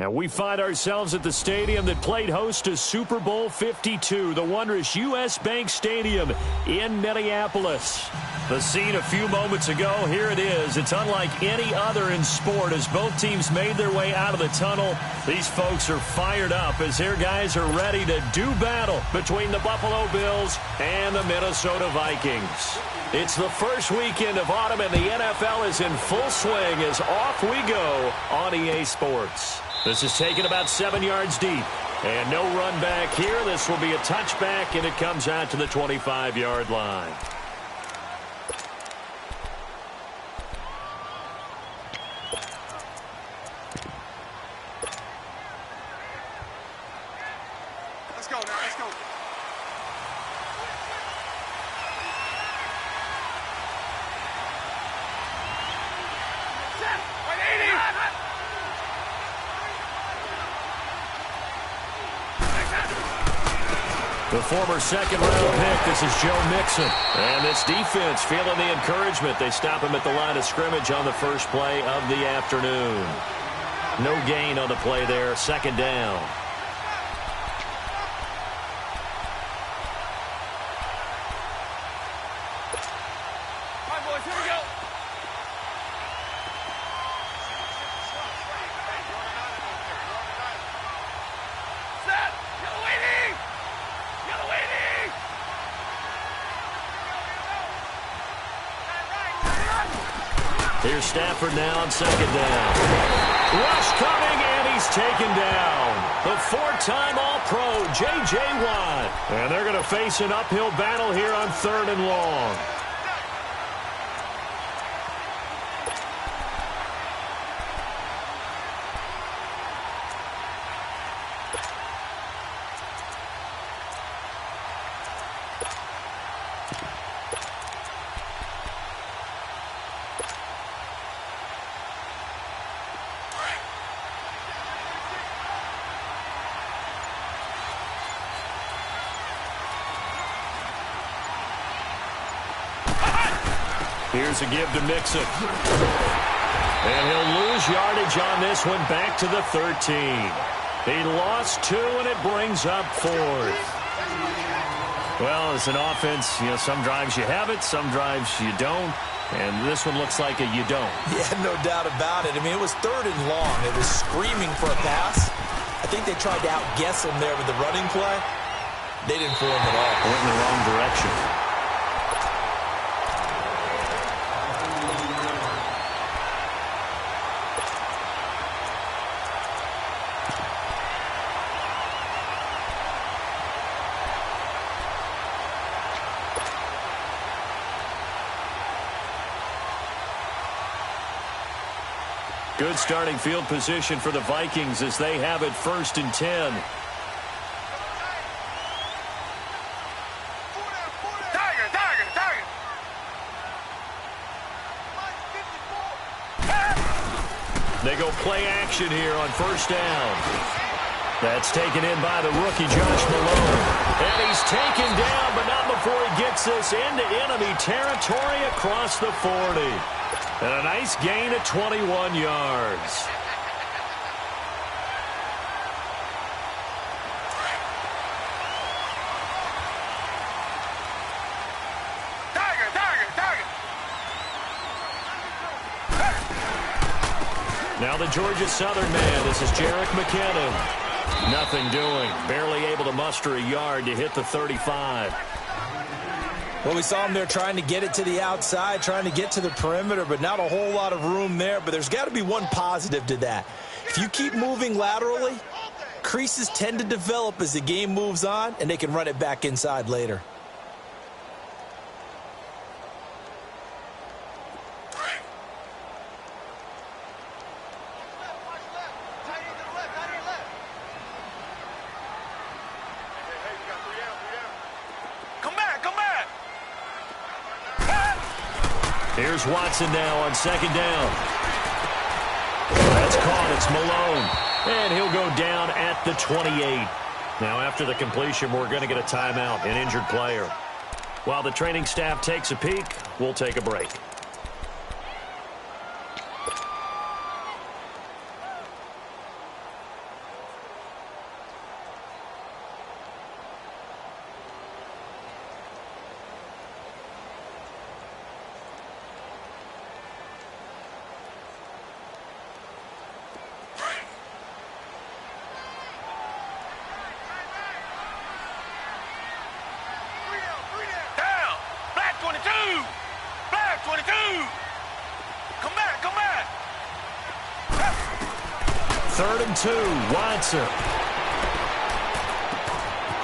And we find ourselves at the stadium that played host to Super Bowl 52, the wondrous U.S. Bank Stadium in Minneapolis. The scene a few moments ago, here it is. It's unlike any other in sport as both teams made their way out of the tunnel. These folks are fired up as their guys are ready to do battle between the Buffalo Bills and the Minnesota Vikings. It's the first weekend of autumn and the NFL is in full swing as off we go on EA Sports. This is taken about 7 yards deep. And no run back here. This will be a touchback, and it comes out to the 25-yard line. Let's go now. Let's go. The former second-round pick, this is Joe Mixon. And this defense feeling the encouragement. They stop him at the line of scrimmage on the first play of the afternoon. No gain on the play there, second down. Come on, boys, here we go. Set. Yellow waiting. Yellow waiting. Here's Stafford now on second down. Rush coming, and he's taken down. The four-time All-Pro, J.J. Watt. And they're going to face an uphill battle here on third and long. Here's a give to Mixon. And he'll lose yardage on this one back to the 13. He lost 2, and it brings up 4th. Well, as an offense, some drives you have it, some drives you don't. And this one looks like a you don't. Yeah, no doubt about it. I mean, it was third and long. It was screaming for a pass. I think they tried to outguess him there with the running play. They didn't fool him at all. Went in the wrong direction. Good starting field position for the Vikings as they have it 1st and 10. They go play action here on 1st down. That's taken in by the rookie Josh Malone. And he's taken down, but not before he gets this into enemy territory across the 40. And a nice gain of 21 yards. Now the Georgia Southern man. This is Jerick McKinnon. Nothing doing. Barely able to muster a yard to hit the 35. Well, we saw him there trying to get it to the outside, trying to get to the perimeter, but not a whole lot of room there. But there's got to be one positive to that. If you keep moving laterally, creases tend to develop as the game moves on, and they can run it back inside later. Here's Watson now on second down. That's caught. It's Malone. And he'll go down at the 28. Now, after the completion, we're going to get a timeout, an injured player. While the training staff takes a peek, we'll take a break. 3rd and 2. Watson.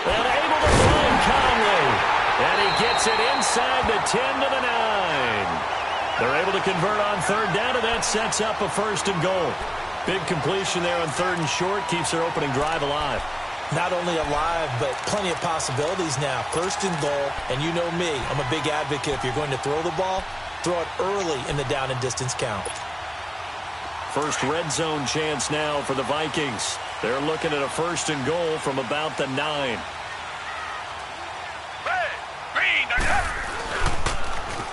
And able to find Conley. And he gets it inside the 10 to the 9. They're able to convert on 3rd down, and that sets up a 1st and goal. Big completion there on 3rd and short. Keeps their opening drive alive. Not only alive, but plenty of possibilities now. 1st and goal, and you know me. I'm a big advocate. If you're going to throw the ball, throw it early in the down and distance count. First red zone chance now for the Vikings. They're looking at a 1st and goal from about the 9.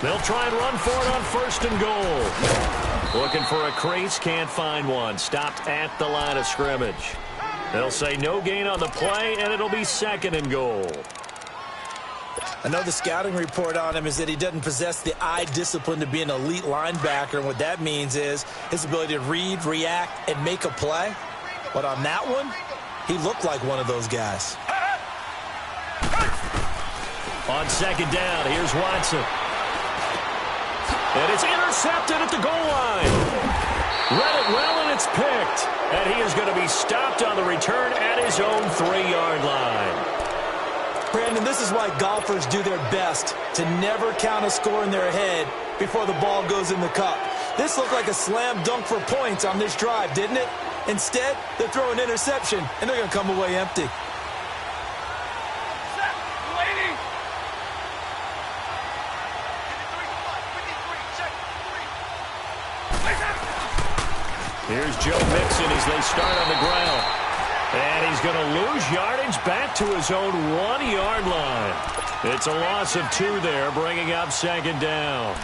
They'll try and run for it on 1st and goal. Looking for a crease, can't find one. Stopped at the line of scrimmage. They'll say no gain on the play, and it'll be 2nd and goal. I know the scouting report on him is that he doesn't possess the eye discipline to be an elite linebacker, and what that means is his ability to read, react, and make a play. But on that one, he looked like one of those guys. On 2nd down, here's Watson. And it's intercepted at the goal line. Read it well, and it's picked. And he is going to be stopped on the return at his own 3-yard line. Brandon, this is why golfers do their best to never count a score in their head before the ball goes in the cup. This looked like a slam dunk for points on this drive, didn't it? Instead, they throw an interception, and they're going to come away empty. Here's Joe Mixon as they start on the ground. And he's going to lose yardage back to his own 1-yard line. It's a loss of 2 there, bringing up 2nd down.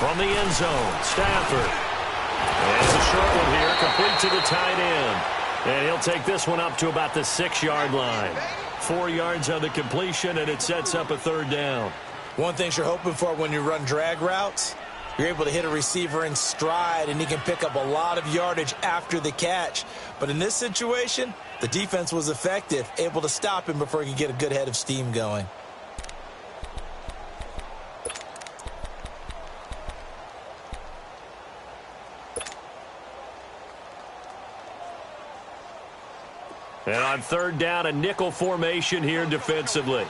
From the end zone, Stafford. And it's a short one here, complete to the tight end. And he'll take this one up to about the 6-yard line. 4 yards on the completion, and it sets up a 3rd down. One thing you're hoping for when you run drag routes, you're able to hit a receiver in stride, and he can pick up a lot of yardage after the catch. But in this situation, the defense was effective, able to stop him before he could get a good head of steam going. And on 3rd down, a nickel formation here defensively.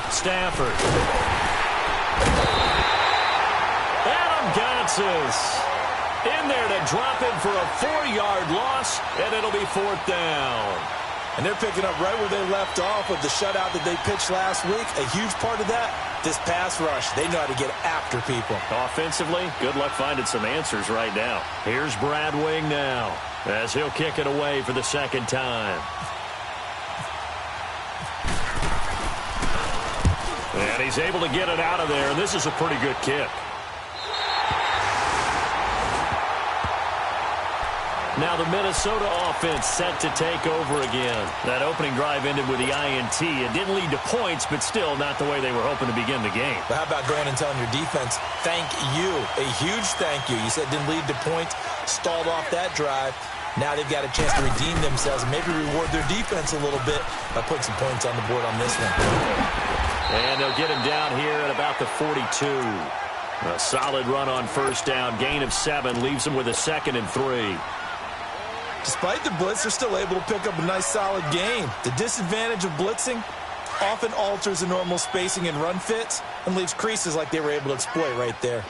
Stafford. Adam Gotsis in there to drop him for a 4-yard loss, and it'll be 4th down. And they're picking up right where they left off with the shutout that they pitched last week. A huge part of that, this pass rush. They know how to get after people. Offensively, good luck finding some answers right now. Here's Brad Wing now as he'll kick it away for the 2nd time. And he's able to get it out of there, and this is a pretty good kick. Now the Minnesota offense set to take over again. That opening drive ended with the INT. It didn't lead to points, but still not the way they were hoping to begin the game. But how about going and telling your defense, thank you, a huge thank you. You said it didn't lead to points, stalled off that drive. Now they've got a chance to redeem themselves and maybe reward their defense a little bit by putting some points on the board on this one. And they'll get him down here at about the 42. A solid run on 1st down. Gain of 7 leaves them with a 2nd and 3. Despite the blitz, they're still able to pick up a nice, solid gain. The disadvantage of blitzing often alters the normal spacing and run fits and leaves creases like they were able to exploit right there.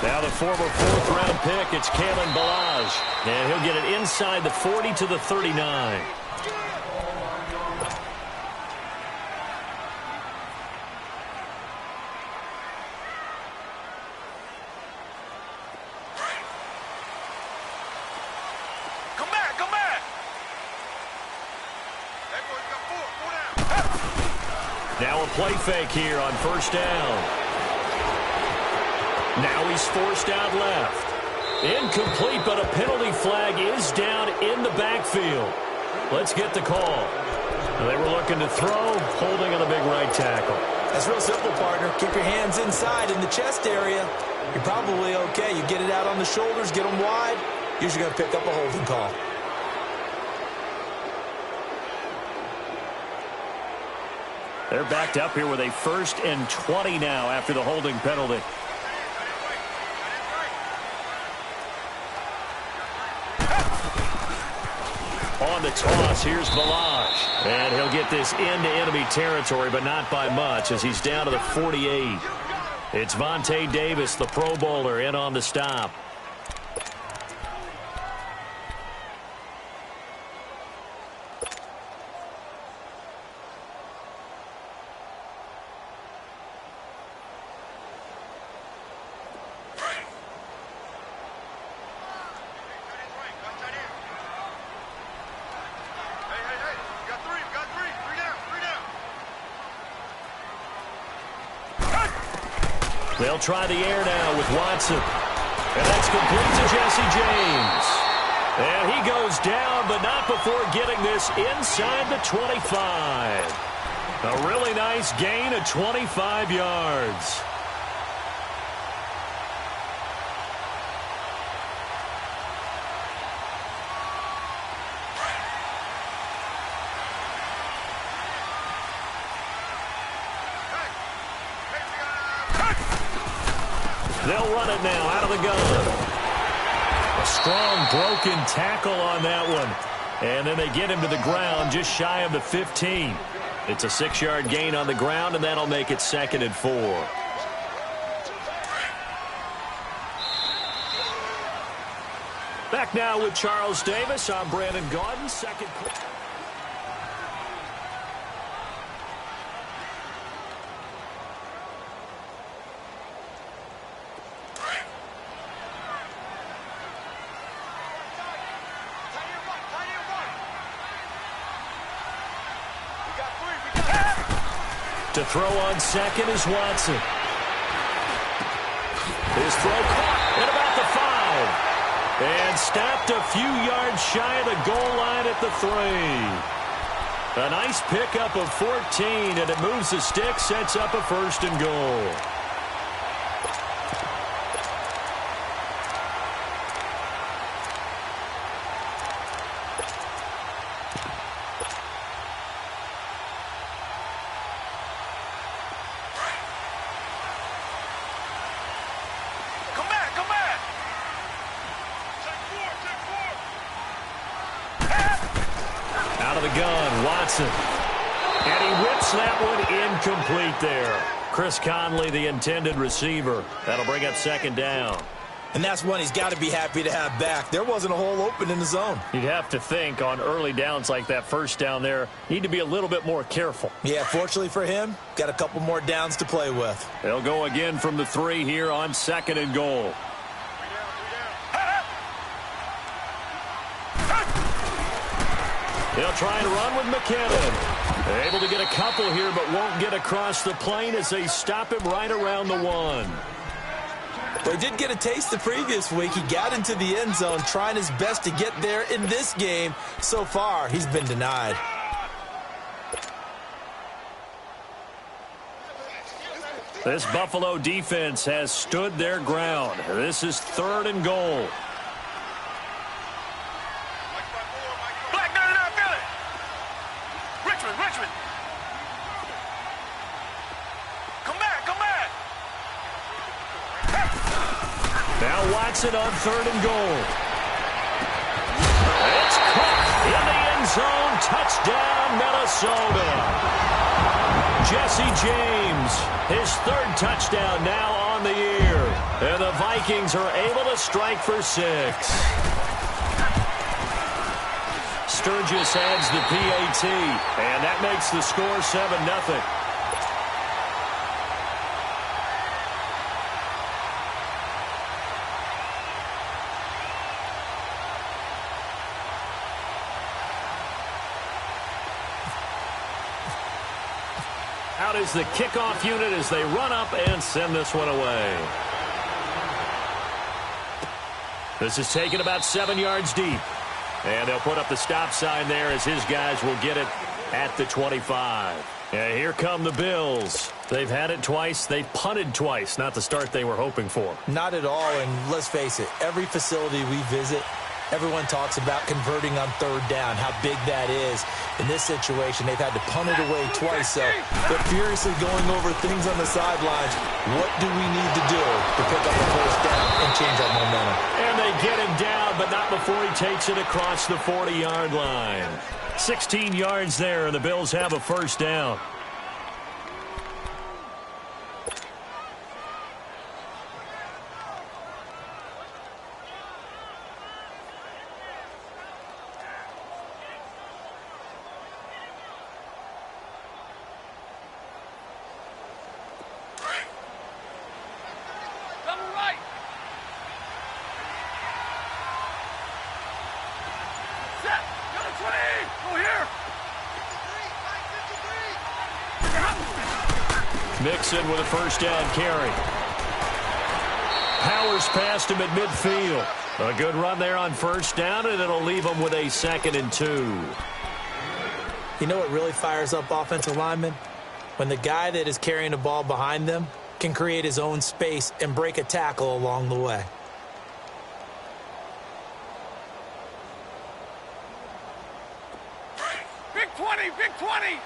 Now the former 4th-round pick, it's Kalen Ballage. And he'll get it inside the 40 to the 39. Now a play fake here on first down. Now he's forced out left. Incomplete, but a penalty flag is down in the backfield. Let's get the call. They were looking to throw, holding on the big right tackle. That's real simple, partner. Keep your hands inside in the chest area. You're probably okay. You get it out on the shoulders, get them wide. Usually going to pick up a holding call. They're backed up here with a 1st and 20 now after the holding penalty. On the toss, here's Balaj. And he'll get this into enemy territory, but not by much as he's down to the 48. It's Vontae Davis, the Pro Bowler, in on the stop. They'll try the air now with Watson. And that's complete to Jesse James. And he goes down, but not before getting this inside the 25. A really nice gain of 25 yards. They'll run it now out of the gun. A strong broken tackle on that one. And then they get him to the ground just shy of the 15. It's a 6-yard gain on the ground, and that'll make it 2nd and 4. Back now with Charles Davis. I'm Brandon Gaudin. Second. To throw on second is Watson. His throw caught at about the 5. And stopped a few yards shy of the goal line at the 3. A nice pickup of 14, and it moves the stick, sets up a 1st and goal. And he whips that one incomplete there. Chris Conley, the intended receiver. That'll bring up 2nd down. And that's one he's got to be happy to have back. There wasn't a hole open in the zone. You'd have to think on early downs like that 1st down there, need to be a little bit more careful. Yeah, fortunately for him, got a couple more downs to play with. They'll go again from the 3 here on 2nd and goal. They'll try and run with McKinnon. They're able to get a couple here, but won't get across the plane as they stop him right around the 1. Well, he did get a taste the previous week. He got into the end zone, trying his best to get there in this game. So far, he's been denied. This Buffalo defense has stood their ground. This is 3rd and goal. Richmond. Come back. Now Watson on 3rd and goal. It's caught in the end zone. Touchdown, Minnesota. Jesse James, his 3rd touchdown now on the year. And the Vikings are able to strike for 6. Sturgis adds the PAT, and that makes the score 7-0. Out is the kickoff unit as they run up and send this one away. This is taken about 7 yards deep. And they'll put up the stop sign there as his guys will get it at the 25. And here come the Bills. They've had it twice. They've punted twice. Not the start they were hoping for. Not at all, and let's face it, every facility we visit, everyone talks about converting on third down, how big that is. In this situation, they've had to punt it away twice, so they're furiously going over things on the sidelines. What do we need to do to pick up the first down and change our momentum? And they get him down, but not before he takes it across the 40-yard line. 16 yards there, and the Bills have a first down. Mixon with a first down carry. Powers past him at midfield. A good run there on first down, and it'll leave him with a 2nd and 2. You know what really fires up offensive linemen? When the guy that is carrying the ball behind them can create his own space and break a tackle along the way. Big 20, big 20.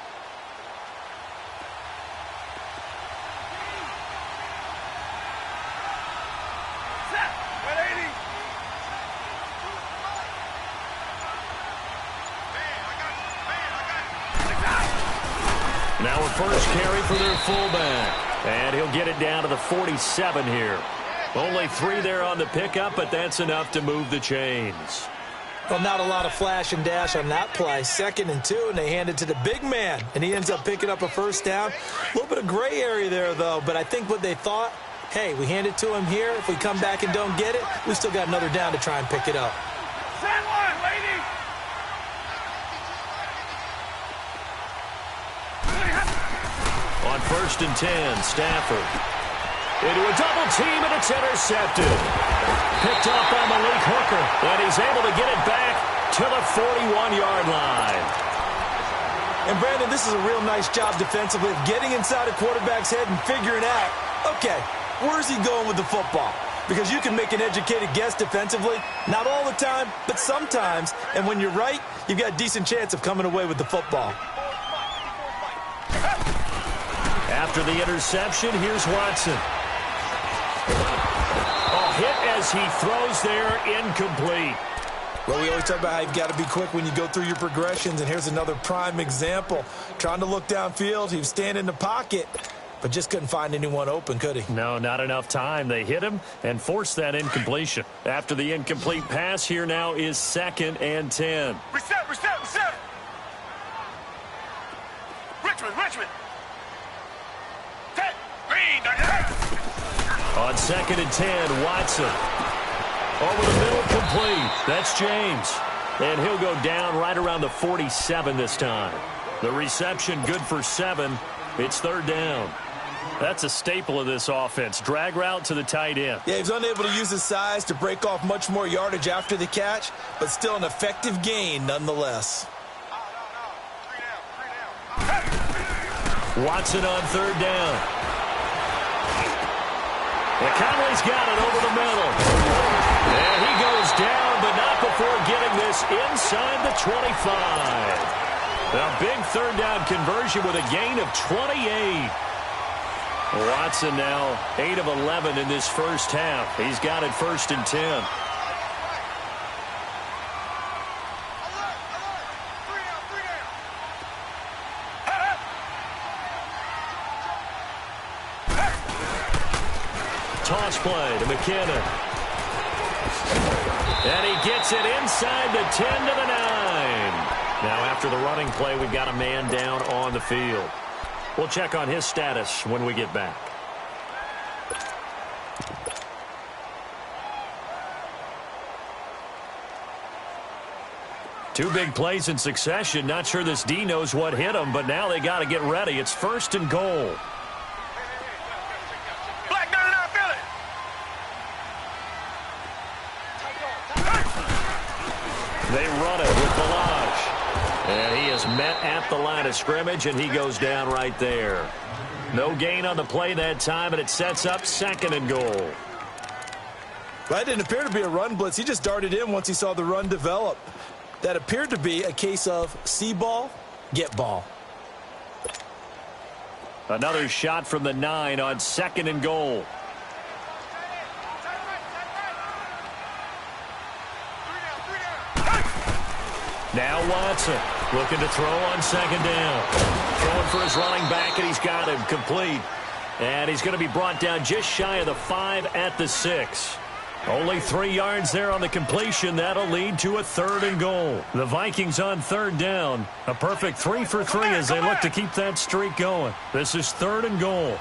Now a first carry for their fullback. And he'll get it down to the 47 here. Only 3 there on the pickup, but that's enough to move the chains. Well, not a lot of flash and dash on that play. 2nd and 2, and they hand it to the big man. And he ends up picking up a first down. A little bit of gray area there, though. But I think what they thought, hey, we hand it to him here. If we come back and don't get it, we still got another down to try and pick it up. Send one, lady. On 1st and 10, Stafford. Into a double team, and it's intercepted. Picked up by Malik Hooker, and he's able to get it back to the 41-yard line. And, Brandon, this is a real nice job defensively of getting inside a quarterback's head and figuring out, okay, where's he going with the football? Because you can make an educated guess defensively, not all the time, but sometimes. And when you're right, you've got a decent chance of coming away with the football. After the interception, here's Watson. A hit as he throws there, incomplete. Well, we always talk about how you've got to be quick when you go through your progressions, and here's another prime example. Trying to look downfield, he was standing in the pocket, but just couldn't find anyone open, could he? No, not enough time. They hit him and forced that incompletion. After the incomplete pass, here now is 2nd and 10. Reset, reset, reset. Richmond. On 2nd and 10, Watson. Over the middle, complete. That's James. And he'll go down right around the 47 this time. The reception good for 7. It's 3rd down. That's a staple of this offense. Drag route to the tight end. Yeah, he was unable to use his size to break off much more yardage after the catch, but still an effective gain nonetheless. Watson on 3rd down. And Conley's got it over the middle. And he goes down, but not before getting this inside the 25. A big 3rd down conversion with a gain of 28. Watson now 8 of 11 in this first half. He's got it 1st and 10. Toss play to McKinnon. And he gets it inside the 10 to the 9. Now after the running play, we've got a man down on the field. We'll check on his status when we get back. Two big plays in succession. Not sure this D knows what hit him, but now they got to get ready. It's 1st and goal. Black, no, feel it. They run it with Balaj. And he is met at the line of scrimmage, and he goes down right there. No gain on the play that time, and it sets up 2nd and goal. That didn't appear to be a run blitz. He just darted in once he saw the run develop. That appeared to be a case of see ball, get ball. Another shot from the 9 on 2nd and goal. Now Watson looking to throw on 2nd down. Throwing for his running back, and he's got him complete. And he's going to be brought down just shy of the 5 at the 6. Only 3 yards there on the completion. That'll lead to a 3rd and goal. The Vikings on 3rd down. A perfect 3 for 3 as they look to keep that streak going. This is 3rd and goal.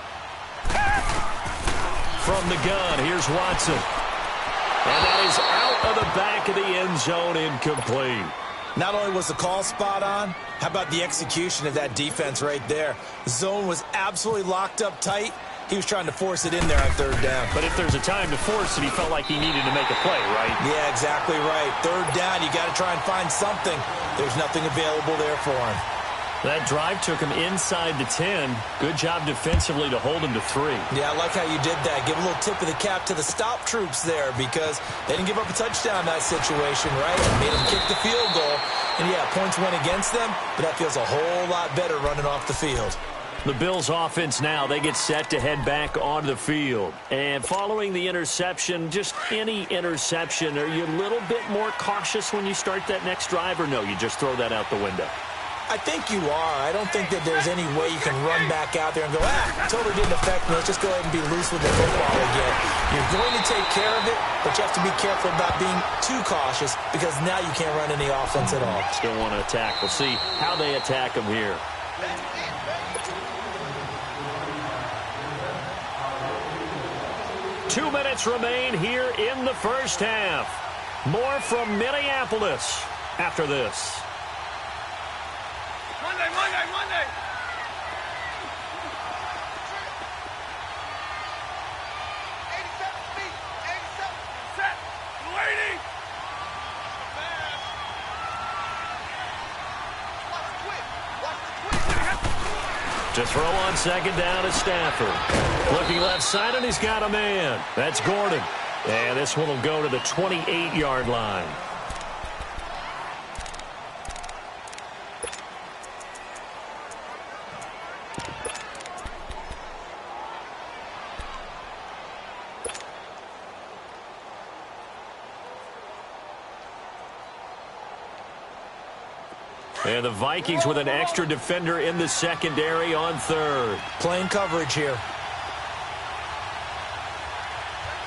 From the gun, here's Watson. And that is out of the back of the end zone, incomplete. Not only was the call spot on, how about the execution of that defense right there? The zone was absolutely locked up tight. He was trying to force it in there on 3rd down. But if there's a time to force it, he felt like he needed to make a play, right? Yeah, exactly right. 3rd down, you got to try and find something. There's nothing available there for him. That drive took him inside the 10. Good job defensively to hold him to 3. Yeah, I like how you did that. Give a little tip of the cap to the stop troops there because they didn't give up a touchdown in that situation, right? Made them kick the field goal. And, yeah, points went against them, but that feels a whole lot better running off the field. The Bills offense now, they get set to head back onto the field. And following the interception, just any interception, are you a little bit more cautious when you start that next drive, or no, you just throw that out the window? I think you are. I don't think that there's any way you can run back out there and go, totally didn't affect me. Let's just go ahead and be loose with the football again. You're going to take care of it, but you have to be careful about being too cautious because now you can't run any offense at all. Still want to attack. We'll see how they attack them here. 2 minutes remain here in the first half. More from Minneapolis after this. Monday. 87 feet, 87. Set, waiting. Watch the twist. To throw on 2nd down is Stafford. Looking left side, and he's got a man. That's Gordon. And this one will go to the 28-yard line. And the Vikings with an extra defender in the secondary on 3rd. Playing coverage here.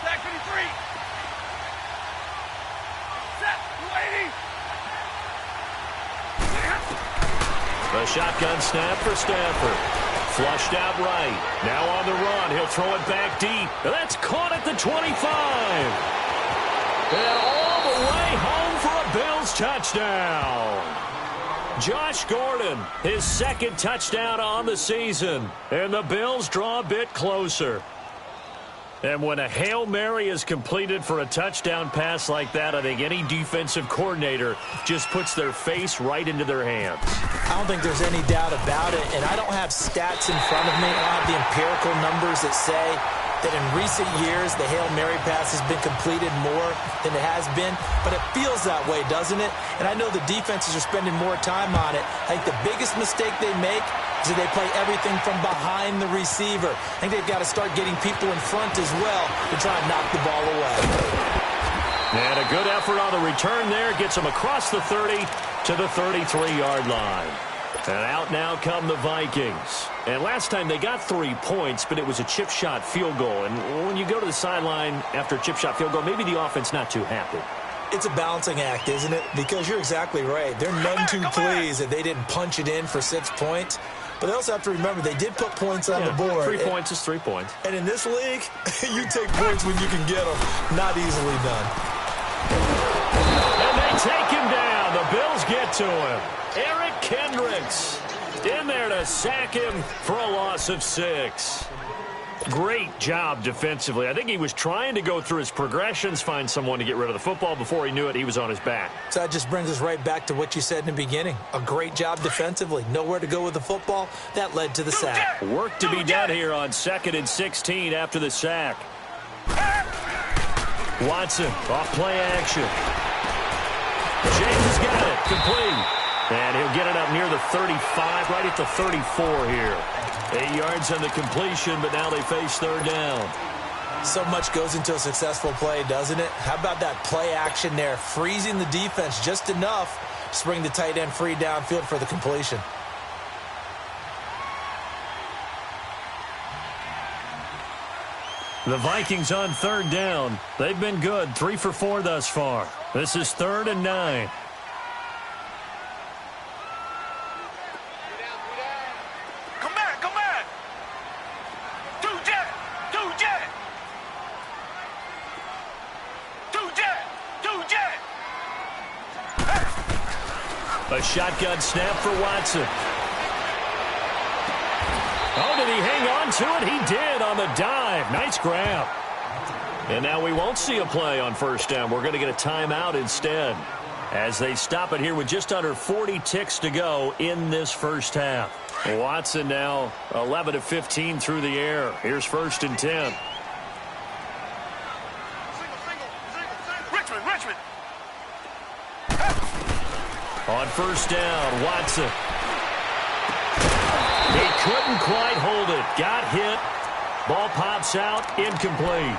Back 53. Set, waiting. The shotgun snap for Stafford. Flushed out right. Now on the run. He'll throw it back deep. That's caught at the 25. And all the way home for a Bills touchdown. Josh Gordon, his 2nd touchdown on the season. And the Bills draw a bit closer. And when a Hail Mary is completed for a touchdown pass like that, I think any defensive coordinator just puts their face right into their hands. I don't think there's any doubt about it, and I don't have stats in front of me. I don't have the empirical numbers that say that in recent years the Hail Mary pass has been completed more than it has been, but it feels that way, doesn't it? And I know the defenses are spending more time on it. I think the biggest mistake they make is that they play everything from behind the receiver. I think they've got to start getting people in front as well to try and knock the ball away. And a good effort on the return there gets them across the 30 to the 33-yard line. And out now come the Vikings. And last time they got 3 points, but it was a chip shot field goal. And when you go to the sideline after a chip shot field goal, maybe the offense not too happy. It's a balancing act, isn't it? Because you're exactly right. They're none too pleased that they didn't punch it in for 6 points. But they also have to remember they did put points on the board. 3 points is 3 points. And in this league, you take points when you can get them. Not easily done. And they take him down. The Bills get to him. Eric Kendricks in there to sack him for a loss of 6. Great job defensively. I think he was trying to go through his progressions, find someone to get rid of the football. Before he knew it, he was on his back. So that just brings us right back to what you said in the beginning. A great job defensively. Nowhere to go with the football. That led to the sack. Work to be done here on 2nd and 16 after the sack. Watson off play action. James has got it. Complete. And he'll get it up near the 35, right at the 34 here. 8 yards on the completion, but now they face 3rd down. So much goes into a successful play, doesn't it? How about that play action there, freezing the defense just enough to bring the tight end free downfield for the completion. The Vikings on 3rd down. They've been good, 3 for 4 thus far. This is 3rd and 9. A shotgun snap for Watson. Oh, did he hang on to it? He did on the dive. Nice grab. And now we won't see a play on 1st down. We're going to get a timeout instead as they stop it here with just under 40 ticks to go in this first half. Watson now 11 of 15 through the air. Here's 1st and 10. Richmond. On 1st down, Watson. He couldn't quite hold it. Got hit. Ball pops out. Incomplete.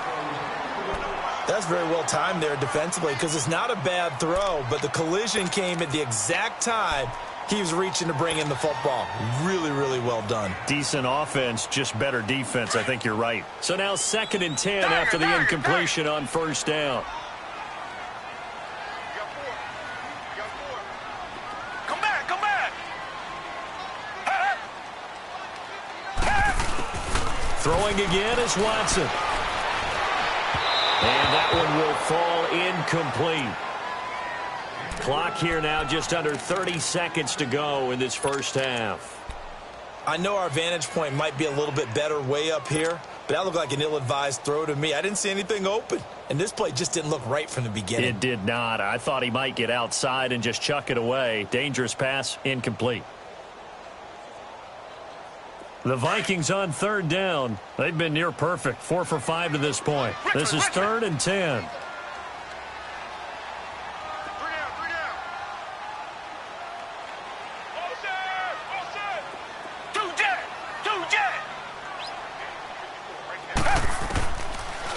That's very well timed there defensively because it's not a bad throw, but the collision came at the exact time he was reaching to bring in the football. Really, really well done. Decent offense, just better defense. I think you're right. So now 2nd and 10 after the incompletion on 1st down. Throwing again is Watson. And that one will fall incomplete. Clock here now just under 30 seconds to go in this first half. I know our vantage point might be a little bit better way up here, but that looked like an ill-advised throw to me. I didn't see anything open, and this play just didn't look right from the beginning. It did not. I thought he might get outside and just chuck it away. Dangerous pass, incomplete. The Vikings on 3rd down. They've been near perfect. 4 for 5 to this point. This is 3rd and 10.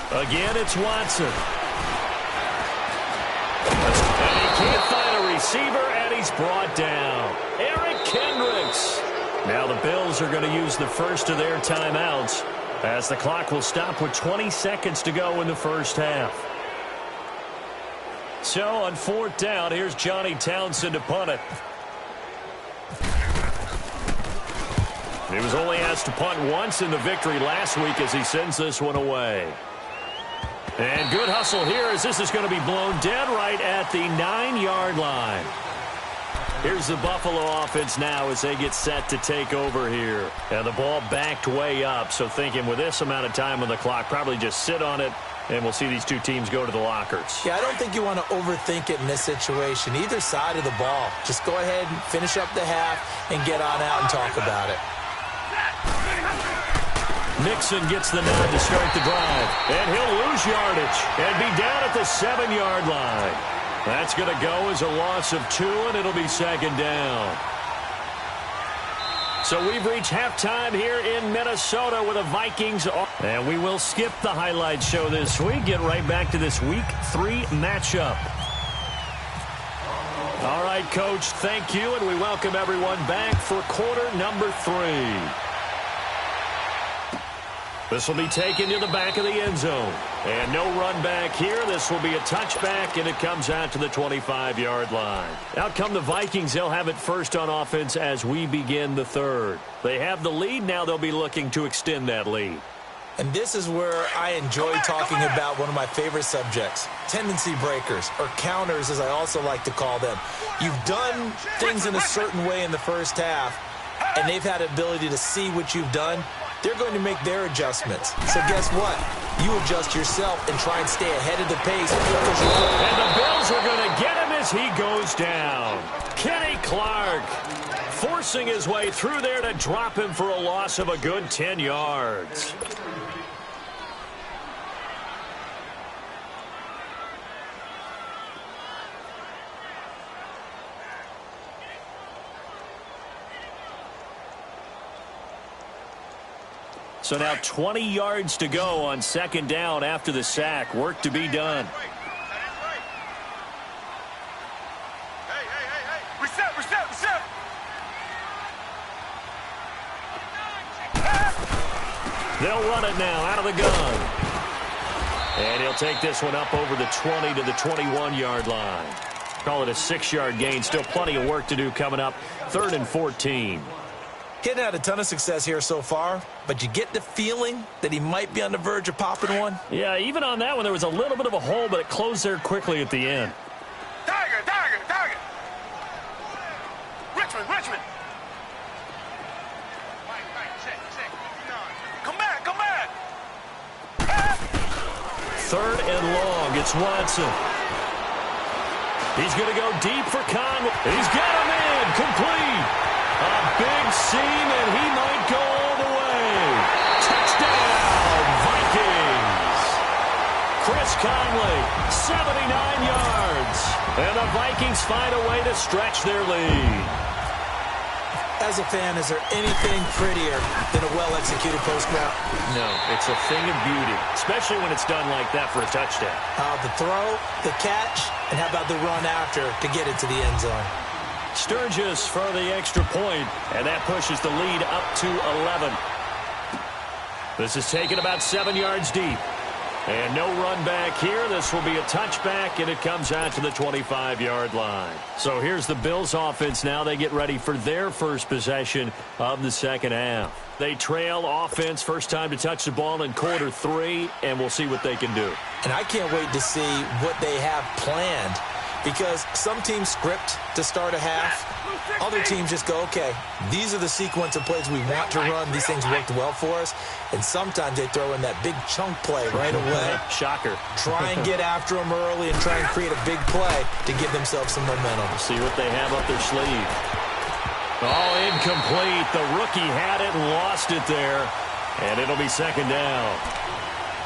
Again, it's Watson. And he can't find a receiver, and he's brought down. Eric Kendricks. Now the Bills are going to use the first of their timeouts as the clock will stop with 20 seconds to go in the first half. So on 4th down, here's Johnny Townsend to punt it. He was only asked to punt once in the victory last week as he sends this one away. And good hustle here as this is going to be blown dead right at the 9-yard line. Here's the Buffalo offense now as they get set to take over here. And the ball backed way up, so thinking with this amount of time on the clock, probably just sit on it, and we'll see these two teams go to the lockers. Yeah, I don't think you want to overthink it in this situation. Either side of the ball. Just go ahead and finish up the half and get on out and talk about it. Nixon gets the nod to start the drive, and he'll lose yardage and be down at the 7-yard line. That's going to go as a loss of 2, and it'll be 2nd down. So we've reached halftime here in Minnesota with the Vikings. And we will skip the highlight show this week. Get right back to this Week 3 matchup. All right, Coach, thank you, and we welcome everyone back for quarter number 3. This will be taken to the back of the end zone. And no run back here. This will be a touchback, and it comes out to the 25-yard line. Out come the Vikings. They'll have it first on offense as we begin the 3rd. They have the lead. Now they'll be looking to extend that lead. And this is where I enjoy talking about one of my favorite subjects, tendency breakers, or counters as I also like to call them. You've done things in a certain way in the first half, and they've had the ability to see what you've done. They're going to make their adjustments. So guess what? You adjust yourself and try and stay ahead of the pace. And the Bills are going to get him as he goes down. Kenny Clark forcing his way through there to drop him for a loss of a good 10 yards. So now 20 yards to go on second down after the sack. Work to be done. Reset. They'll run it now out of the gun. And he'll take this one up over the 20 to the 21-yard line. Call it a 6-yard gain. Still plenty of work to do coming up. 3rd and 14. Hitting had a ton of success here so far, but you get the feeling that he might be on the verge of popping one. Yeah, even on that one, there was a little bit of a hole, but it closed there quickly at the end. Tiger. Richmond. Check. Come back. 3rd and long. It's Watson. He's going to go deep for Conway. He's got him in. Complete. A big seam, and he might go all the way. Touchdown, Vikings. Chris Conley, 79 yards. And the Vikings find a way to stretch their lead. As a fan, is there anything prettier than a well-executed post route? No, it's a thing of beauty, especially when it's done like that for a touchdown. The throw, the catch, and how about the run after to get it to the end zone? Sturgis for the extra point, and that pushes the lead up to 11. This is taken about 7 yards deep. And no run back here. This will be a touchback, and it comes out to the 25-yard line. So here's the Bills offense now. They get ready for their first possession of the second half. They trail offense, first time to touch the ball in quarter 3, and we'll see what they can do. And I can't wait to see what they have planned, because some teams script to start a half. Other teams just go, okay, these are the sequence of plays we want to run. These things worked well for us. And sometimes they throw in that big chunk play right away. Shocker. Try and get after them early and try and create a big play to give themselves some momentum. See what they have up their sleeve. Oh, incomplete. The rookie had it and lost it there. And it'll be second down.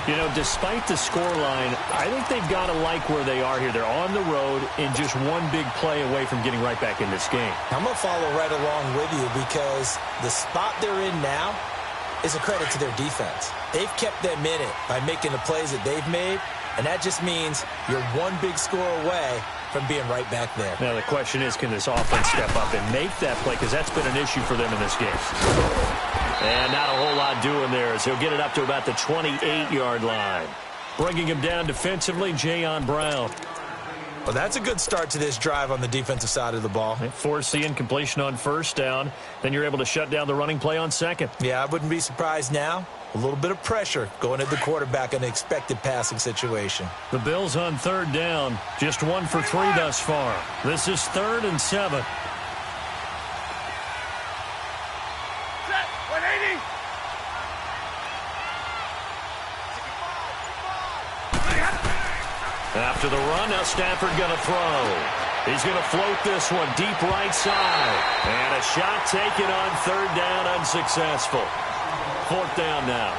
You know, despite the scoreline, I think they've got to like where they are here. They're on the road and just one big play away from getting right back in this game. I'm going to follow right along with you, because the spot they're in now is a credit to their defense. They've kept them in it by making the plays that they've made, and that just means you're one big score away from being right back there. Now, the question is, can this offense step up and make that play? Because that's been an issue for them in this game. And not a whole lot doing there, as he'll get it up to about the 28-yard line. Bringing him down defensively, Jayon Brown. Well, that's a good start to this drive on the defensive side of the ball. Force the incompletion on first down. Then you're able to shut down the running play on second. Yeah, I wouldn't be surprised now. A little bit of pressure going at the quarterback in an expected passing situation. The Bills on third down. Just 1 for 3 thus far. This is 3rd and 7. After the run, now Stafford going to throw. He's going to float this one deep right side. And a shot taken on third down, unsuccessful. 4th down now.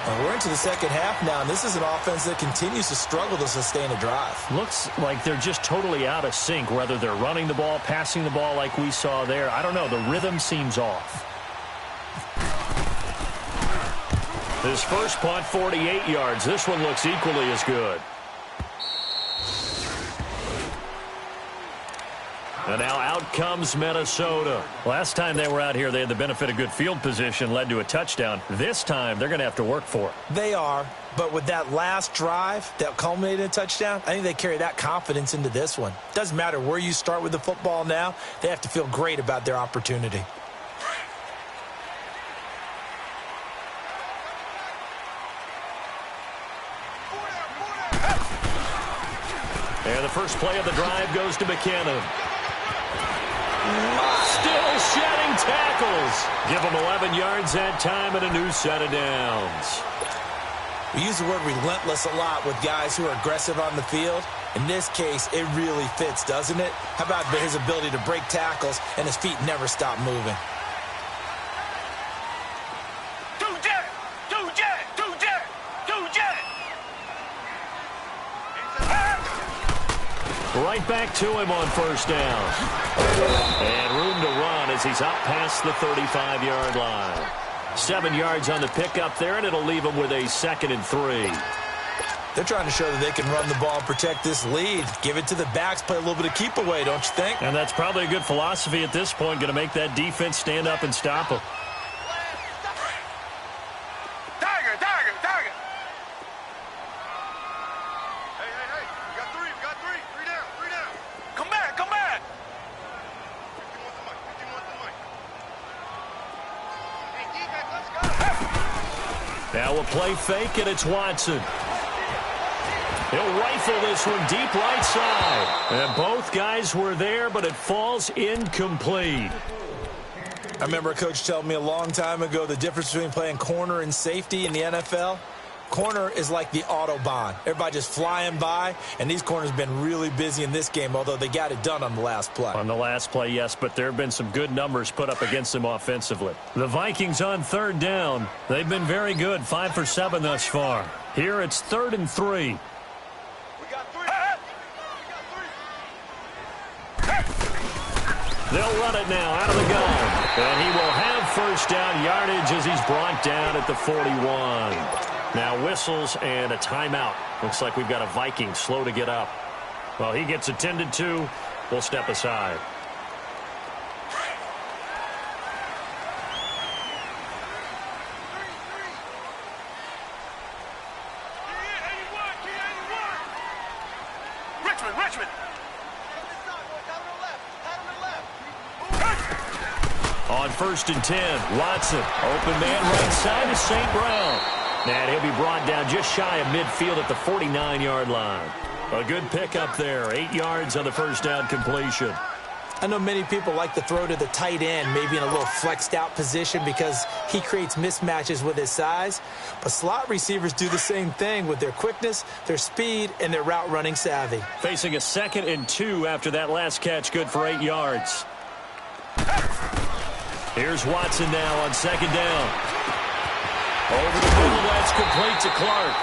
Well, we're into the second half now, and this is an offense that continues to struggle to sustain a drive. Looks like they're just totally out of sync, whether they're running the ball, passing the ball like we saw there. I don't know. The rhythm seems off. His first punt, 48 yards. This one looks equally as good. And now out comes Minnesota. Last time they were out here, they had the benefit of good field position, led to a touchdown. This time, they're going to have to work for it. They are, but with that last drive that culminated in a touchdown, I think they carry that confidence into this one. Doesn't matter where you start with the football now, they have to feel great about their opportunity. And the first play of the drive goes to McKinnon. Still shedding tackles. Give him 11 yards that time and a new set of downs. We use the word relentless a lot with guys who are aggressive on the field. In this case, it really fits, doesn't it? How about his ability to break tackles and his feet never stop moving? Right back to him on first down. And room to run as he's out past the 35-yard line. 7 yards on the pickup there, and it'll leave him with a 2nd and 3. They're trying to show that they can run the ball and protect this lead. Give it to the backs, play a little bit of keep away, don't you think? And that's probably a good philosophy at this point, going to make that defense stand up and stop him. Now we'll play fake, and it's Watson. He'll rifle this one deep right side. And both guys were there, but it falls incomplete. I remember a coach telling me a long time ago the difference between playing corner and safety in the NFL. Corner is like the Autobahn. Everybody just flying by, and these corners have been really busy in this game, although they got it done on the last play. On the last play, yes, but there have been some good numbers put up against them offensively. The Vikings on 3rd down. They've been very good, 5 for 7 thus far. Here it's 3rd and 3. They'll run it now out of the gun. And he will have first down yardage as he's brought down at the 41. Now whistles and a timeout. Looks like we've got a Viking slow to get up. Well, he gets attended to. We'll step aside. Richmond. On 1st and 10, Watson. Open man right side to St. Brown. And he'll be brought down just shy of midfield at the 49-yard line. A good pickup there. 8 yards on the first down completion. I know many people like to throw to the tight end, maybe in a little flexed out position because he creates mismatches with his size. But slot receivers do the same thing with their quickness, their speed, and their route running savvy. Facing a 2nd and 2 after that last catch, good for 8 yards. Here's Watson now on 2nd down. Over the middle, that's complete to Clark.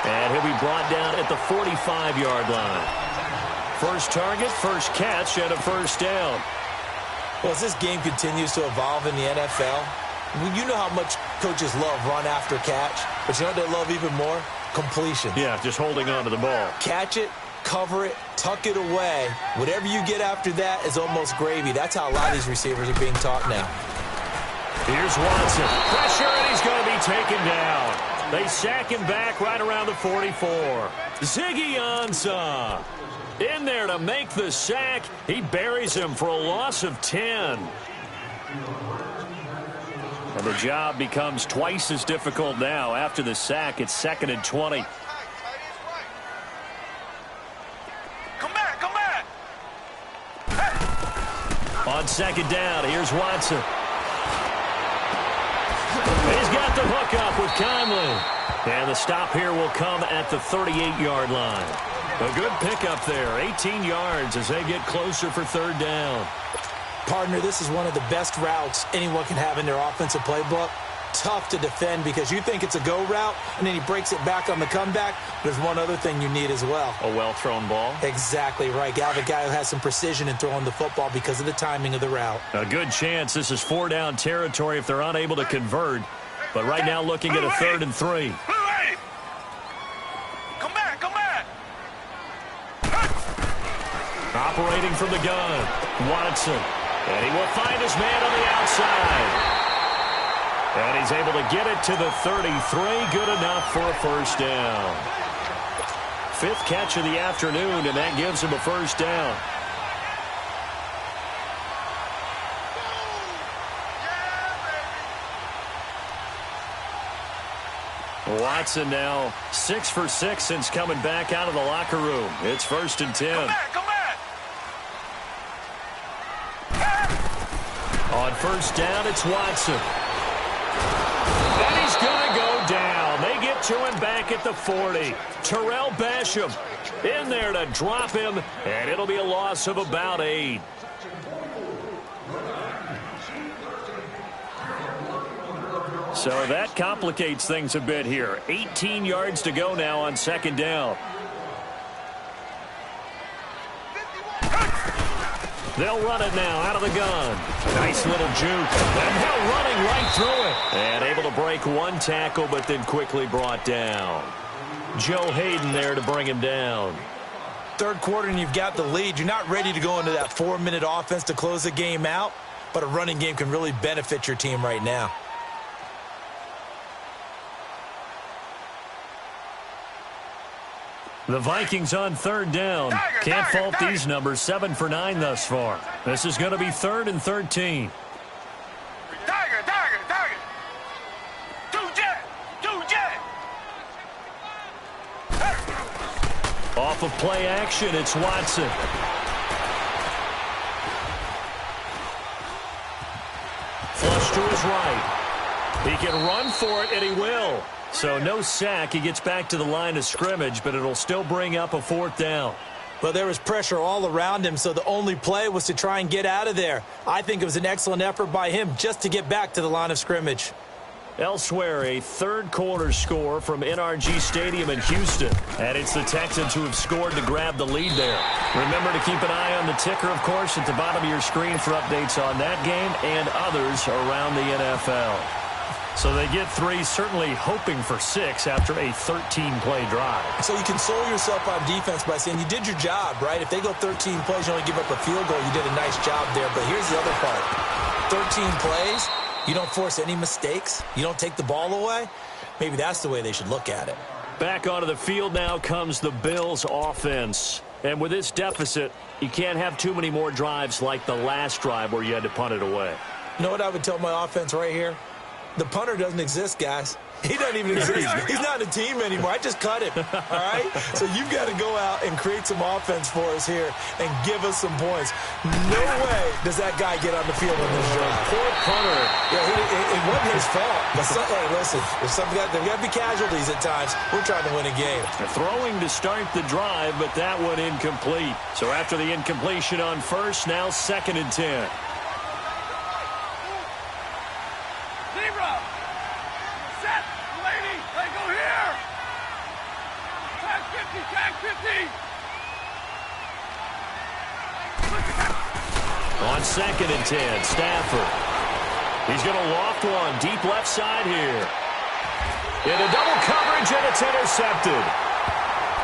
And he'll be brought down at the 45-yard line. First target, first catch, and a first down. Well, as this game continues to evolve in the NFL, you know how much coaches love run after catch, but you know what they love even more? Completion. Yeah, just holding on to the ball. Catch it, cover it, tuck it away. Whatever you get after that is almost gravy. That's how a lot of these receivers are being taught now. Here's Watson. Pressure, and he's going to be taken down. They sack him back right around the 44. Ziggy Ansah in there to make the sack. He buries him for a loss of 10. And the job becomes twice as difficult now. After the sack, it's 2nd and 20. Come back. On 2nd down, here's Watson. He's got the hook up with Conley. And the stop here will come at the 38-yard line. A good pickup there, 18 yards as they get closer for 3rd down. Partner, this is one of the best routes anyone can have in their offensive playbook. Tough to defend because you think it's a go route, and then he breaks it back on the comeback. There's one other thing you need as well. A well-thrown ball. Exactly right. You have a guy who has some precision in throwing the football because of the timing of the route. A good chance this is 4-down territory if they're unable to convert. But right now looking at a 3rd and 3. Come back. Operating from the gun, Watson. And he will find his man on the outside. And he's able to get it to the 33. Good enough for a first down. 5th catch of the afternoon, and that gives him a first down. Watson now 6 for 6 since coming back out of the locker room. It's 1st and 10. Come back, come back. On 1st down, it's Watson. And he's going to go down. They get to him back at the 40. Terrell Basham in there to drop him, and it'll be a loss of about 8. So that complicates things a bit here. 18 yards to go now on 2nd down. They'll run it now out of the gun. Nice little juke. And now running right through it. And able to break one tackle, but then quickly brought down. Joe Hayden there to bring him down. 3rd quarter and you've got the lead. You're not ready to go into that 4-minute offense to close the game out, but a running game can really benefit your team right now. The Vikings on 3rd down. Can't fault these numbers. 7 for 9 thus far. This is going to be 3rd and 13. Tiger. 2-jet. Off of play action, it's Watson. Flush to his right. He can run for it, and he will. So no sack. He gets back to the line of scrimmage, but it'll still bring up a 4th down. Well, there was pressure all around him, so the only play was to try and get out of there. I think it was an excellent effort by him just to get back to the line of scrimmage. Elsewhere, a 3rd quarter score from NRG Stadium in Houston. And it's the Texans who have scored to grab the lead there. Remember to keep an eye on the ticker, of course, at the bottom of your screen for updates on that game and others around the NFL. So they get 3, certainly hoping for 6 after a 13-play drive. So you console yourself on defense by saying you did your job, right? If they go 13 plays, you only give up a field goal, you did a nice job there. But here's the other part. 13 plays, you don't force any mistakes, you don't take the ball away. Maybe that's the way they should look at it. Back onto the field now comes the Bills offense. And with this deficit, you can't have too many more drives like the last drive where you had to punt it away. You know what I would tell my offense right here? The punter doesn't exist, guys. He doesn't even exist. He's not a team anymore. I just cut him, all right? So you've got to go out and create some offense for us here and give us some points. No way does that guy get on the field in this drive. Poor punter. Yeah, it wasn't his fault. But hey, listen, there got to be casualties at times. We're trying to win a game. Throwing to start the drive, but that one incomplete. So after the incompletion on 1st, now 2nd and 10. On 2nd and 10, Stafford. He's going to loft one deep left side here. Into double coverage, and it's intercepted.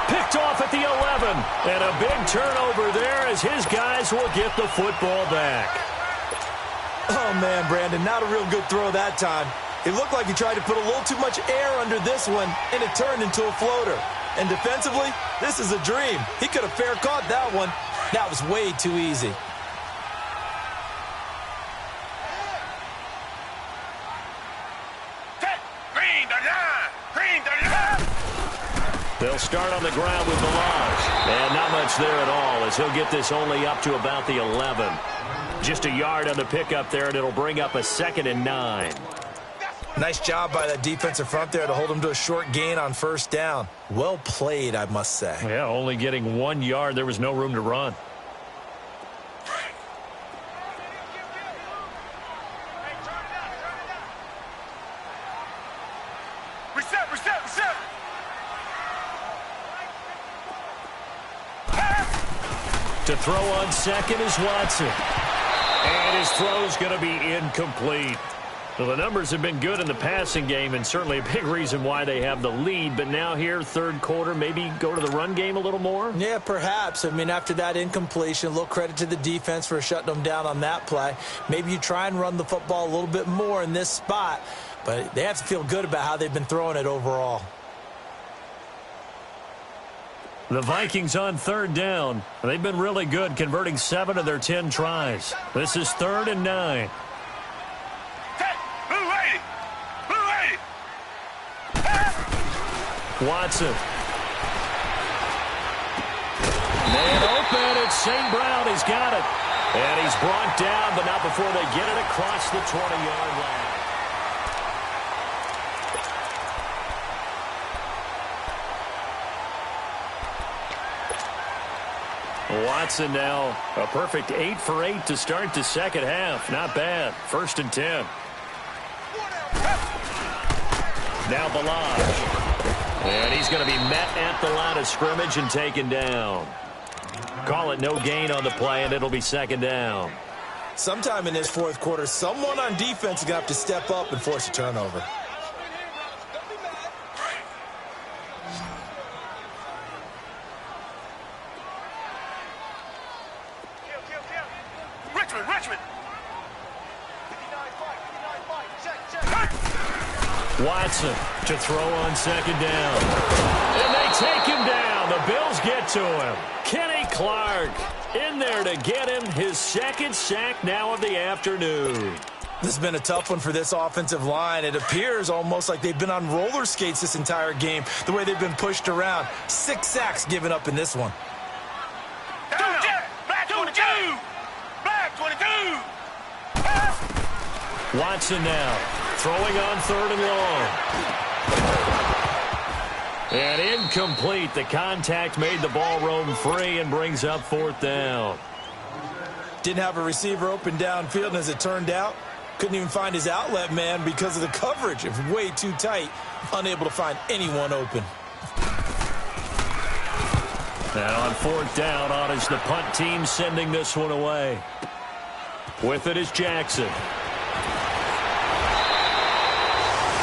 Picked off at the 11. And a big turnover there as his guys will get the football back. Oh, man, Brandon, not a real good throw that time. It looked like he tried to put a little too much air under this one, and it turned into a floater. And defensively, this is a dream. He could have fair caught that one. That was way too easy. They'll start on the ground with Melange. And not much there at all as he'll get this only up to about the 11. Just a yard on the pickup there, and it'll bring up a 2nd and 9. Nice job by that defensive front there to hold him to a short gain on 1st down. Well played, I must say. Yeah, only getting 1 yard. There was no room to run. Reset. To throw on 2nd is Watson. And his throw's going to be incomplete. Well, the numbers have been good in the passing game, and certainly a big reason why they have the lead. But now here, 3rd quarter, maybe go to the run game a little more? Yeah, perhaps. I mean, after that incompletion, a little credit to the defense for shutting them down on that play. Maybe you try and run the football a little bit more in this spot. But they have to feel good about how they've been throwing it overall. The Vikings on 3rd down. They've been really good, converting 7 of their 10 tries. This is 3rd and 9. Watson. Man open. It's St. Brown. He's got it. And he's brought down, but not before they get it across the 20-yard line. Watson now a perfect 8 for 8 to start the second half. Not bad. 1st and 10. Now Balaj. And he's going to be met at the line of scrimmage and taken down. Call it no gain on the play, and it'll be 2nd down. Sometime in this 4th quarter, someone on defense is going to have to step up and force a turnover. Richmond. Watson to throw on 2nd down. And they take him down. The Bills get to him. Kenny Clark in there to get him his 2nd sack now of the afternoon. This has been a tough one for this offensive line. It appears almost like they've been on roller skates this entire game, the way they've been pushed around. 6 sacks given up in this one. Black 22. Black 22. Watson now throwing on 3rd and long. And incomplete. The contact made the ball roam free and brings up 4th down. Didn't have a receiver open downfield, and as it turned out, couldn't even find his outlet man because of the coverage. It was way too tight, unable to find anyone open. Now on 4th down, on is the punt team sending this one away. With it is Jackson.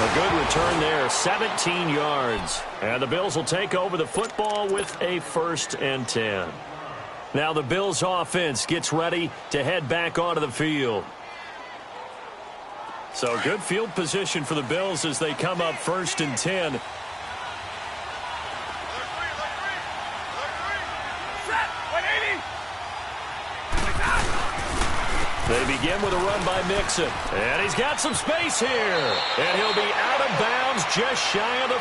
A good return there, 17 yards. And the Bills will take over the football with a 1st and 10. Now the Bills offense gets ready to head back onto the field. So good field position for the Bills as they come up 1st and 10. They begin with a run by Mixon. And he's got some space here. And he'll be out of bounds just shy of the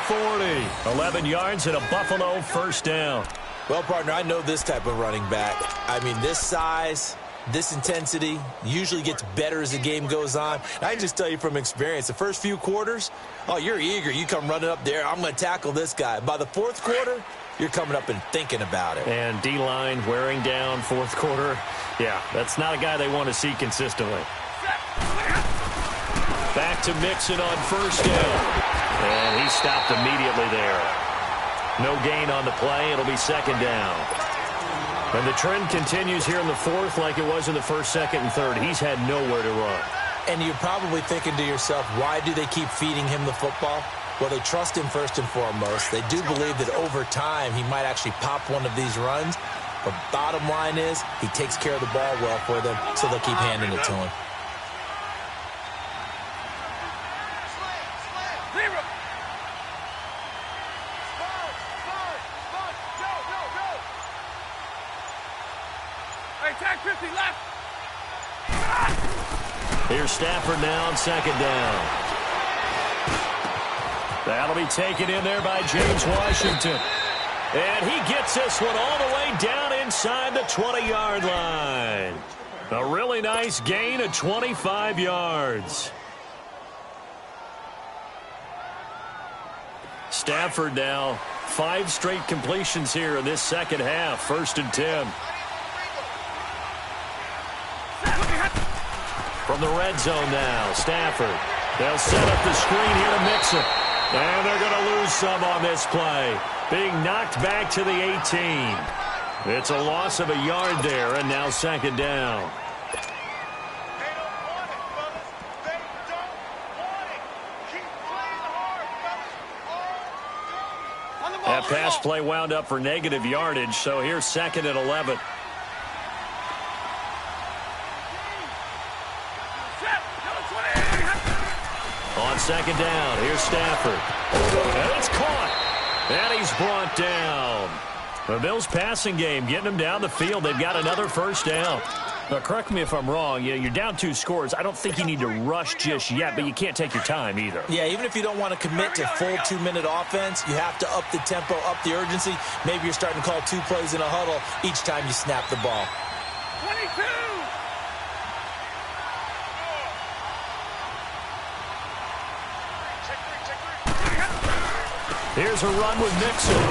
40. 11 yards and a Buffalo 1st down. Well, partner, I know this type of running back. I mean, this size, this intensity usually gets better as the game goes on. And I can just tell you from experience, the first few quarters, oh, you're eager. You come running up there. I'm going to tackle this guy. By the 4th quarter, you're coming up and thinking about it. And D-line wearing down 4th quarter. Yeah, that's not a guy they want to see consistently. Back to Mixon on 1st down. And he stopped immediately there. No gain on the play. It'll be 2nd down. And the trend continues here in the 4th like it was in the 1st, 2nd, and 3rd. He's had nowhere to run. And you're probably thinking to yourself, why do they keep feeding him the football? Well, they trust him first and foremost. They do believe that over time he might actually pop one of these runs. But bottom line is he takes care of the ball well for them, so they'll keep handing it to him. Here's Stafford now on 2nd down. That'll be taken in there by James Washington. And he gets this one all the way down inside the 20-yard line. A really nice gain of 25 yards. Stafford now 5 straight completions here in this second half. 1st and 10. From the red zone now, Stafford. They'll set up the screen here to Mixon. And they're going to lose some on this play. Being knocked back to the 18. It's a loss of a yard there, and now 2nd down. That pass play wound up for negative yardage, so here's 2nd and 11. On 2nd down, here's Stafford. And it's caught. And he's brought down. The Bills passing game getting them down the field. They've got another 1st down. Now, correct me if I'm wrong. You're down 2 scores. I don't think you need to rush just yet, but you can't take your time either. Yeah, even if you don't want to commit to full 2-minute offense, you have to up the tempo, up the urgency. Maybe you're starting to call 2 plays in a huddle each time you snap the ball. 22! Here's a run with Nixon.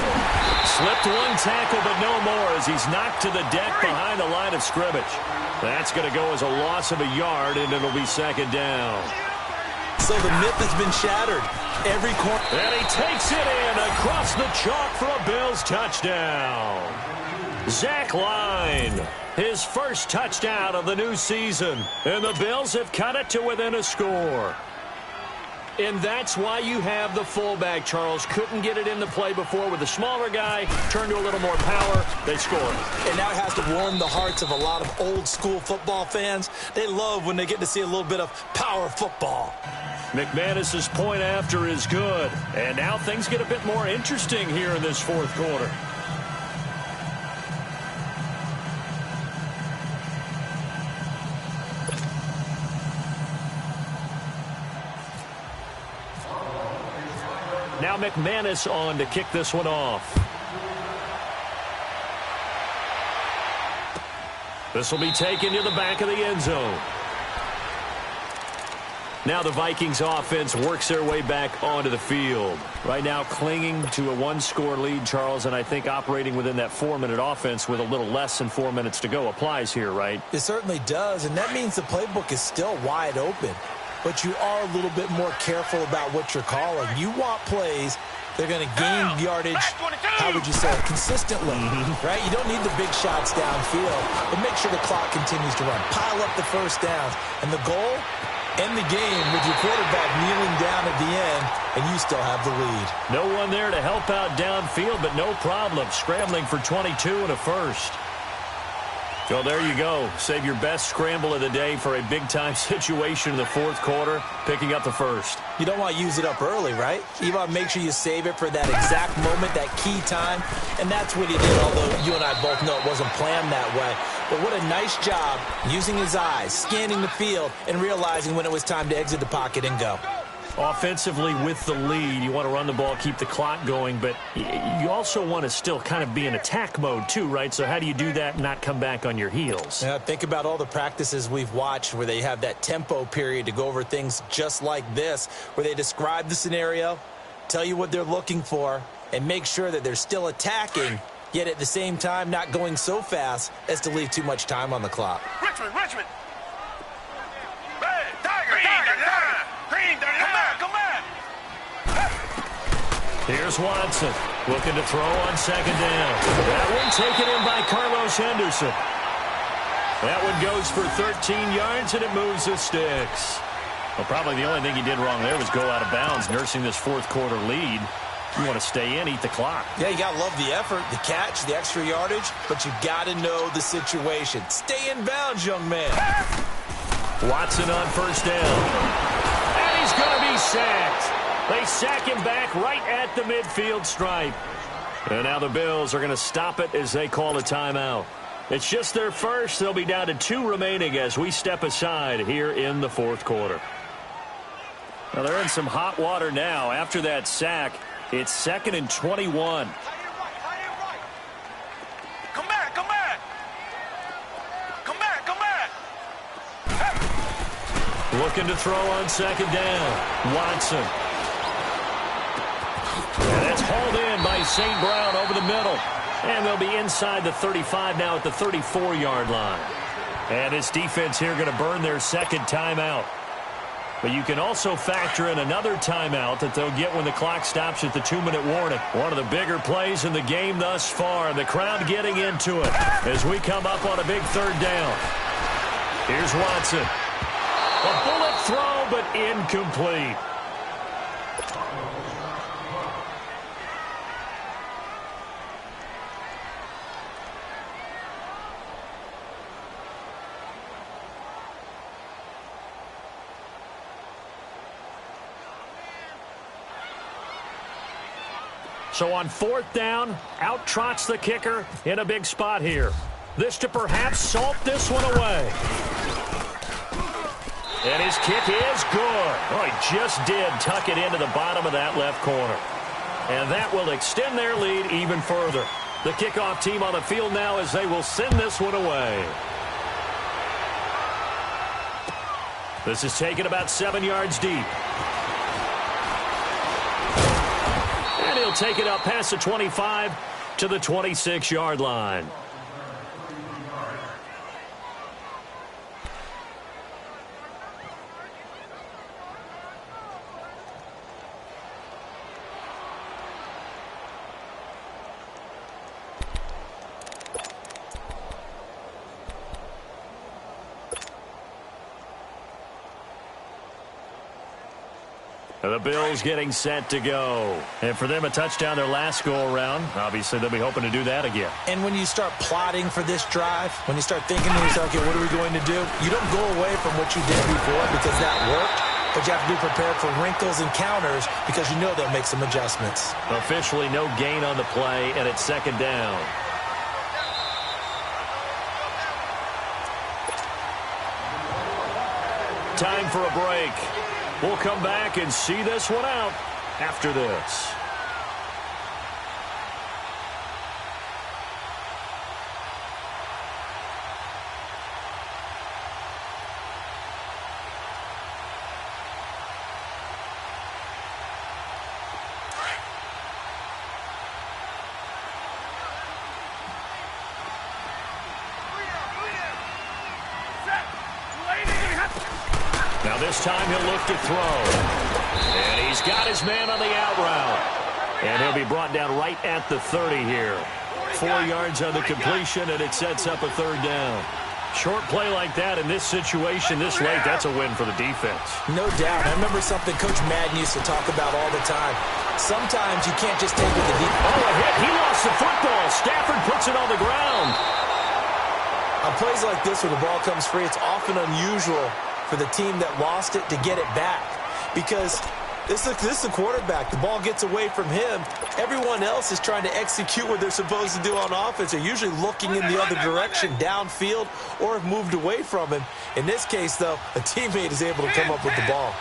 Slipped 1 tackle, but no more as he's knocked to the deck behind the line of scrimmage. That's going to go as a loss of a yard, and it'll be 2nd down. So the myth has been shattered. Every corner. And he takes it in across the chalk for a Bills touchdown. Zach Line, his first touchdown of the new season. And the Bills have cut it to within a score. And that's why you have the fullback, Charles. Couldn't get it into play before with the smaller guy. Turned to a little more power. They scored. And now it has to warm the hearts of a lot of old-school football fans. They love when they get to see a little bit of power football. McManus's point after is good. And now things get a bit more interesting here in this 4th quarter. Now McManus on to kick this one off. This will be taken to the back of the end zone. Now the Vikings offense works their way back onto the field. Right now clinging to a 1-score lead, Charles, and I think operating within that 4-minute offense with a little less than 4 minutes to go applies here, right? It certainly does, and that means the playbook is still wide open. But you are a little bit more careful about what you're calling. You want plays they're going to gain yardage, how would you say it, consistently, right? You don't need the big shots downfield, but make sure the clock continues to run. Pile up the first downs. And the goal, end the game with your quarterback kneeling down at the end, and you still have the lead. No one there to help out downfield, but no problem. Scrambling for 22 and a first. So there you go. Save your best scramble of the day for a big-time situation in the 4th quarter, picking up the first. You don't want to use it up early, right? You want to make sure you save it for that exact moment, that key time, and that's what he did, although you and I both know it wasn't planned that way. But what a nice job using his eyes, scanning the field, and realizing when it was time to exit the pocket and go. Offensively with the lead, you want to run the ball, keep the clock going, but you also want to still kind of be in attack mode too, right? So how do you do that and not come back on your heels? Yeah, think about all the practices we've watched where they have that tempo period to go over things just like this, where they describe the scenario, tell you what they're looking for, and make sure that they're still attacking, yet at the same time not going so fast as to leave too much time on the clock. Richmond! Red, Tiger! Green, come back! Here's Watson, looking to throw on 2nd down. That one taken in by Carlos Henderson. That one goes for 13 yards, and it moves the sticks. Well, probably the only thing he did wrong there was go out of bounds, nursing this 4th quarter lead. You want to stay in, eat the clock. Yeah, you got to love the effort, the catch, the extra yardage, but you got to know the situation. Stay in bounds, young man. Watson on 1st down. And he's going to be sacked. They sack him back right at the midfield stripe. And now the Bills are going to stop it as they call a timeout. It's just their first. They'll be down to 2 remaining as we step aside here in the 4th quarter. Now they're in some hot water now. After that sack, it's 2nd and 21. Come back! Looking to throw on 2nd down. Watson. And that's hauled in by St. Brown over the middle. And they'll be inside the 35 now at the 34-yard line. And this defense here going to burn their 2nd timeout. But you can also factor in another timeout that they'll get when the clock stops at the 2-minute warning. One of the bigger plays in the game thus far. The crowd getting into it as we come up on a big 3rd down. Here's Watson. A bullet throw, but incomplete. So on 4th down, out trots the kicker in a big spot here. This to perhaps salt this one away. And his kick is good. Oh, he just did tuck it into the bottom of that left corner. And that will extend their lead even further. The kickoff team on the field now as they will send this one away. This is taken about 7 yards deep. And he'll take it up past the 25 to the 26-yard line. The Bills getting set to go. And for them, a touchdown their last go-around. Obviously, they'll be hoping to do that again. And when you start plotting for this drive, when you start thinking to yourself, okay, what are we going to do? You don't go away from what you did before because that worked. But you have to be prepared for wrinkles and counters because you know they'll make some adjustments. Officially no gain on the play, and it's second down. Time for a break. We'll come back and see this one out after this. Now this time he'll look to throw. And he's got his man on the out route. And he'll be brought down right at the 30 here. 4 yards on the completion, and it sets up a third down. Short play like that in this situation this late, that's a win for the defense. No doubt. I remember something Coach Madden used to talk about all the time. Sometimes you can't just take it to the deep. Oh, a hit. He lost the football. Stafford puts it on the ground. On plays like this where the ball comes free, it's often unusual for the team that lost it to get it back. Because this is the quarterback. The ball gets away from him. Everyone else is trying to execute what they're supposed to do on offense. They're usually looking in the other direction, downfield, or have moved away from him. In this case, though, a teammate is able to come up with the ball.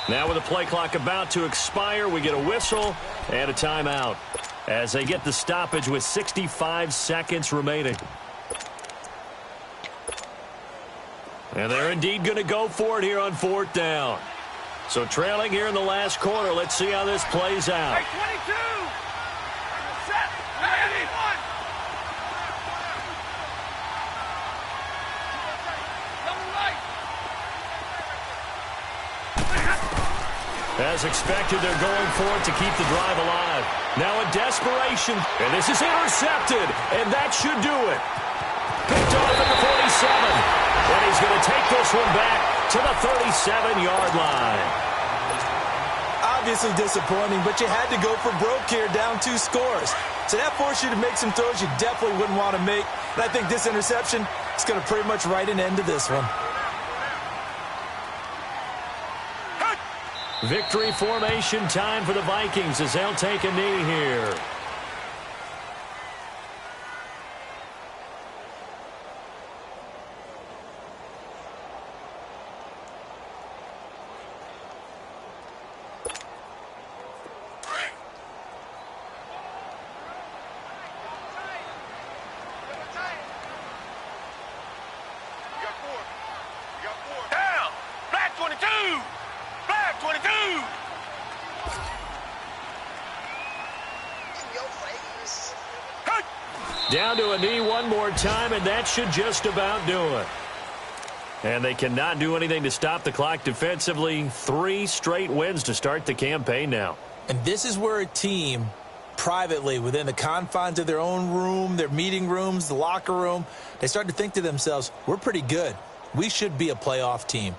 Now with the play clock about to expire, we get a whistle and a timeout as they get the stoppage with 65 seconds remaining. And they're indeed going to go for it here on fourth down. So trailing here in the last quarter, let's see how this plays out. 22. Set. 81. As expected, they're going for it to keep the drive alive. Now in desperation, and this is intercepted, and that should do it. Picked off at the 47, and he's going to take this one back to the 37-yard line. Obviously disappointing, but you had to go for broke here, down 2 scores. So that forced you to make some throws you definitely wouldn't want to make. And I think this interception is going to pretty much write an end to this one. Victory formation time for the Vikings as they'll take a knee here. Down. Black 22. Black 22. Down to a knee one more time, and that should just about do it. And they cannot do anything to stop the clock defensively. 3 straight wins to start the campaign now. And this is where a team, privately, within the confines of their own room, their meeting rooms, the locker room, they start to think to themselves, we're pretty good. We should be a playoff team.